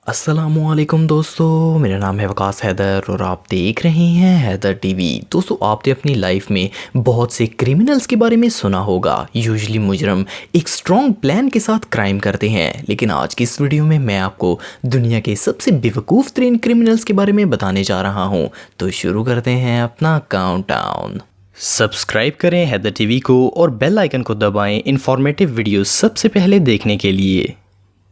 अस्सलामुअलैकुम दोस्तों, मेरा नाम है वकास हैदर और आप देख रहे हैं हैदर टीवी। दोस्तों, आपने अपनी लाइफ में बहुत से क्रिमिनल्स के बारे में सुना होगा। यूजुअली मुजरम एक स्ट्रॉन्ग प्लान के साथ क्राइम करते हैं, लेकिन आज की इस वीडियो में मैं आपको दुनिया के सबसे बेवकूफ़ तरीन क्रिमिनल्स के बारे में बताने जा रहा हूँ। तो शुरू करते हैं अपना काउंटडाउन। सब्सक्राइब करें हैदर टीवी को और बेल आइकन को दबाएं इंफॉर्मेटिव वीडियो सबसे पहले देखने के लिए।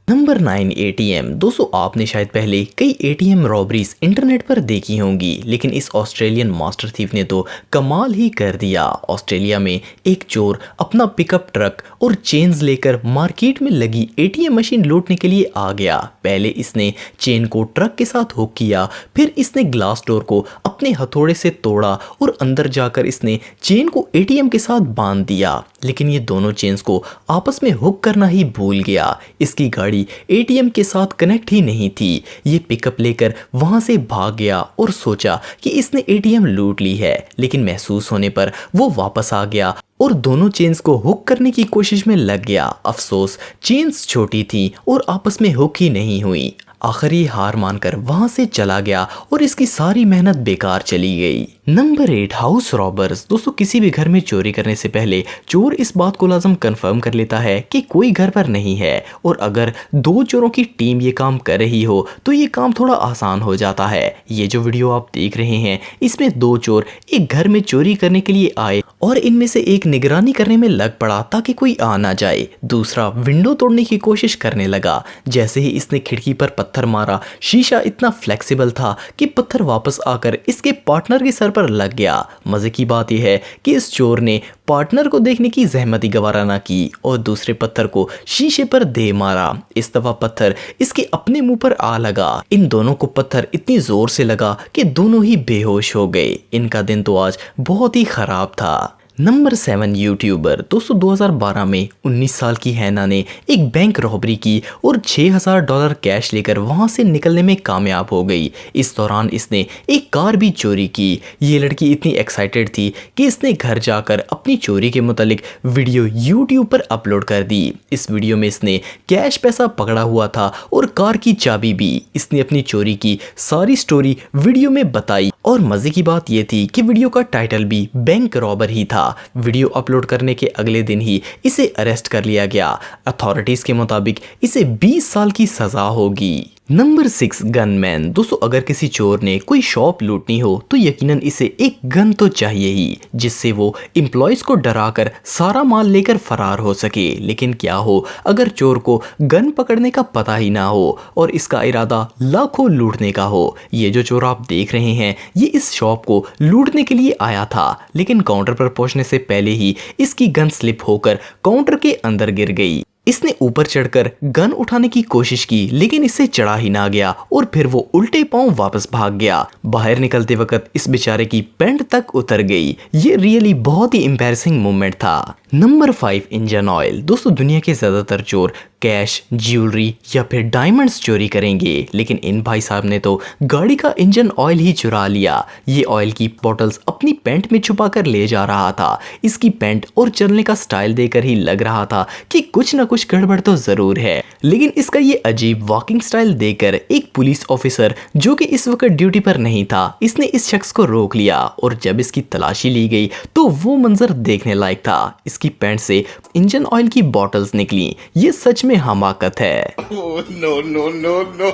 Number 9, ATM. दोस्तों, आपने शायद पहले कई एटीएम रॉबरीज इंटरनेट पर देखी होंगी, लेकिन इस ऑस्ट्रेलियन मास्टर थीफ ने तो कमाल ही कर दिया। ऑस्ट्रेलिया में एक चोर अपना पिकअप ट्रक और चेन्स लेकर मार्केट में लगी एटीएम मशीन लूटने के लिए आ गया। पहले इसने चेन को ट्रक के साथ हुक किया, फिर इसने ग्लास डोर को अपने हथौड़े से तोड़ा और अंदर जाकर इसने चेन को एटीएम के साथ बांध दिया। लेकिन ये दोनों चेन्स को आपस में हुक करना ही भूल गया। इसकी गाड़ी एटीएम के साथ कनेक्ट ही नहीं थी। ये पिकअप लेकर वहां से भाग गया और सोचा कि इसने एटीएम लूट ली है, लेकिन महसूस होने पर वो वापस आ गया और दोनों चेन्स को हुक करने की कोशिश में लग गया। अफसोस, चेन्स छोटी थी और आपस में हुक ही नहीं हुई। आखिर ये हार मानकर वहां से चला गया और इसकी सारी मेहनत बेकार चली गई। Number 8, house robbers. दोस्तों, किसी भी घर में चोरी करने से पहले चोर इस बात को लाजम कंफर्म कर लेता है कि कोई घर पर नहीं है, और अगर दो चोरों की टीम ये काम कर रही हो तो ये काम थोड़ा आसान हो जाता है। ये जो वीडियो आप देख रहे हैं, इसमें दो चोर एक घर में चोरी करने के लिए आए और इनमें से एक निगरानी करने में लग पड़ा ताकि कोई आ ना जाए। दूसरा विंडो तोड़ने की कोशिश करने लगा। जैसे ही इसने खिड़की पर पत्थर मारा, शीशा इतना फ्लेक्सिबल था कि पत्थर वापस आकर इसके पार्टनर के सर पर लग गया। मजे की बात यह है कि इस चोर ने पार्टनर को देखने की जहमत ही गवारा ना की और दूसरे पत्थर को शीशे पर दे मारा। इस दफा पत्थर इसके अपने मुंह पर आ लगा। इन दोनों को पत्थर इतनी जोर से लगा कि दोनों ही बेहोश हो गए। इनका दिन तो आज बहुत ही खराब था। Number 7, YouTuber. दोस्तों, 2012 में 19 साल की हैना ने एक बैंक रॉबरी की और $6000 कैश लेकर वहां से निकलने में कामयाब हो गई। इस दौरान इसने एक कार भी चोरी की। ये लड़की इतनी एक्साइटेड थी कि इसने घर जाकर अपनी चोरी के मुतालिक वीडियो यूट्यूब पर अपलोड कर दी। इस वीडियो में इसने कैश पैसा पकड़ा हुआ था और कार की चाबी भी। इसने अपनी चोरी की सारी स्टोरी वीडियो में बताई और मजे की बात यह थी कि वीडियो का टाइटल भी बैंक रॉबर ही था। वीडियो अपलोड करने के अगले दिन ही इसे अरेस्ट कर लिया गया। अथॉरिटीज के मुताबिक इसे 20 साल की सजा होगी। Number 6, gunman. दोस्तों, अगर किसी चोर ने कोई शॉप लूटनी हो तो यकीनन इसे एक गन तो चाहिए ही, जिससे वो एम्प्लॉयज को डराकर सारा माल लेकर फरार हो सके। लेकिन क्या हो अगर चोर को गन पकड़ने का पता ही ना हो और इसका इरादा लाखों लूटने का हो। ये जो चोर आप देख रहे हैं, ये इस शॉप को लूटने के लिए आया था, लेकिन काउंटर पर पहुंचने से पहले ही इसकी गन स्लिप होकर काउंटर के अंदर गिर गई। इसने ऊपर चढ़कर गन उठाने की कोशिश की, लेकिन इससे चढ़ा ही ना गया और फिर वो उल्टे पांव वापस भाग गया। बाहर निकलते वक्त इस बेचारे की पैंट तक उतर गई। ये रियली बहुत ही एम्बैरेसिंग मोमेंट था। Number 5, engine oil. दोस्तों, दुनिया के ज्यादातर चोर कैश, ज्वेलरी या फिर डायमंड्स चोरी करेंगे, लेकिन इन भाई साहब ने तो गाड़ी का इंजन ऑयल ही चुरा लिया। ये ऑयल की बॉटल्स अपनी पैंट में छुपा कर ले जा रहा था। इसकी पैंट और चलने का स्टाइल देखकर ही लग रहा था कि कुछ ना कुछ गड़बड़ तो जरूर है। लेकिन इसका ये अजीब वॉकिंग स्टाइल देखकर एक पुलिस ऑफिसर, जो कि इस वक्त ड्यूटी पर नहीं था, इसने इस शख्स को रोक लिया और जब इसकी तलाशी ली गई तो वो मंजर देखने लायक था। इसकी पैंट से इंजन ऑयल की बॉटल्स निकली। ये सच में हमाकत है। No, no, no, no.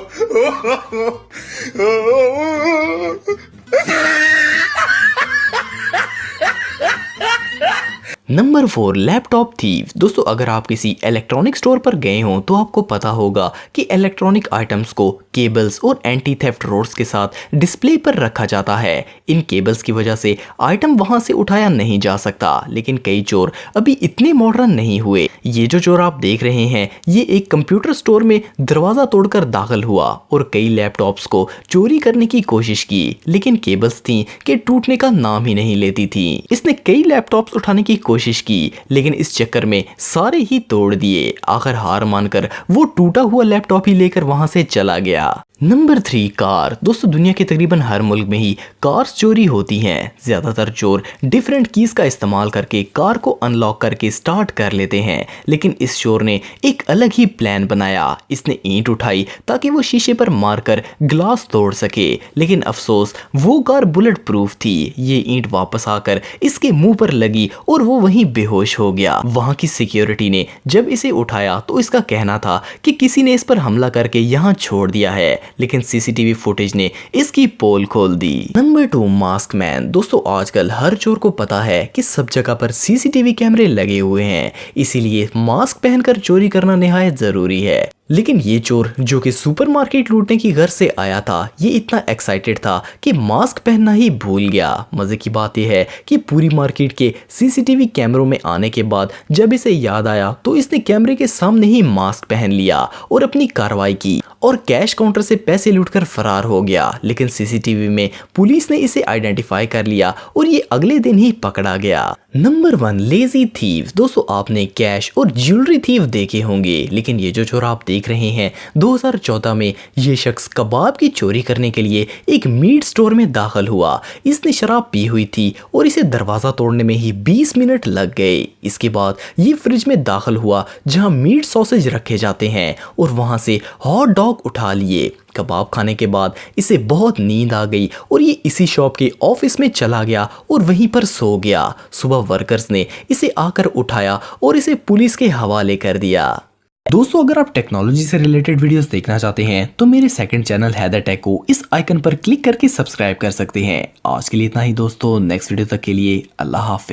Number 4, laptop thief. दोस्तों, अगर आप किसी इलेक्ट्रॉनिक स्टोर पर गए हो तो आपको पता होगा कि इलेक्ट्रॉनिक आइटम्स को केबल्स और एंटी थेफ्ट रोड्स के साथ डिस्प्ले पर रखा जाता है। इन केबल्स की वजह से आइटम वहां से उठाया नहीं जा सकता, लेकिन कई चोर अभी इतने मॉडर्न नहीं हुए। ये जो चोर आप देख रहे हैं, ये एक कंप्यूटर स्टोर में दरवाजा तोड़कर दाखिल हुआ और कई लैपटॉप्स को चोरी करने की कोशिश की, लेकिन केबल्स थी कि टूटने का नाम ही नहीं लेती थी। इसने कई लैपटॉप्स उठाने की कोशिश की, लेकिन इस चक्कर में सारे ही तोड़ दिए। आखिर हार मानकर वो टूटा हुआ लैपटॉप ही लेकर वहां से चला गया। Number 3 car. दोस्तों दुनिया के तकरीबन हर मुल्क में ही कार्स चोरी होती हैं। ज़्यादातर चोर डिफरेंट कीज़ का इस्तेमाल करके कार को अनलॉक करके स्टार्ट कर लेते हैं, लेकिन इस चोर ने एक अलग ही प्लान बनाया। इसने ईंट उठाई ताकि वो शीशे पर मारकर ग्लास तोड़ सके, लेकिन अफसोस वो कार बुलेट प्रूफ थी। ये ईंट वापस आकर इसके मुंह पर लगी और वो वहीं बेहोश हो गया। वहाँ की सिक्योरिटी ने जब इसे उठाया तो इसका कहना था कि किसी ने इस पर हमला करके यहाँ छोड़ दिया है, लेकिन सीसीटीवी फुटेज ने इसकी पोल खोल दी। Number 2 mask man. दोस्तों आजकल हर चोर को पता है कि सब जगह पर सीसीटीवी कैमरे लगे हुए हैं, इसीलिए मास्क पहनकर चोरी करना निहायत जरूरी है। लेकिन ये चोर जो कि सुपरमार्केट लूटने की घर से आया था, ये इतना एक्साइटेड था कि मास्क पहनना ही भूल गया। मजे की बात यह है कि पूरी मार्केट के सीसीटीवी कैमरों में आने के बाद जब इसे याद आया तो इसने कैमरे के सामने ही मास्क पहन लिया और अपनी कार्रवाई की और कैश काउंटर से पैसे लूटकर फरार हो गया। लेकिन सीसीटीवी में पुलिस ने इसे आइडेंटिफाई कर लिया और ये अगले दिन ही पकड़ा गया। Number 1 lazy thief. दोस्तों आपने कैश और ज्वेलरी थीव देखे होंगे, लेकिन ये जो चोर आप देख रहे हैं 2014 में ये शख्स कबाब की चोरी करने के लिए एक मीट स्टोर में दाखिल हुआ। इसने शराब पी हुई थी और इसे दरवाज़ा तोड़ने में ही 20 मिनट लग गए। इसके बाद ये फ्रिज में दाखिल हुआ जहां मीट सॉसेज रखे जाते हैं और वहां से हॉट डॉग उठा लिए। कबाब खाने के बाद इसे बहुत नींद आ गई और ये इसी शॉप के ऑफिस में चला गया और वहीं पर सो गया। सुबह वर्कर्स ने इसे आकर उठाया और इसे पुलिस के हवाले कर दिया। दोस्तों अगर आप टेक्नोलॉजी से रिलेटेड वीडियोस देखना चाहते हैं तो मेरे सेकंड चैनल हैदर टेक को इस आइकन पर क्लिक करके सब्सक्राइब कर सकते हैं। आज के लिए इतना ही दोस्तों, नेक्स्ट वीडियो तक के लिए अल्लाह हाफिज।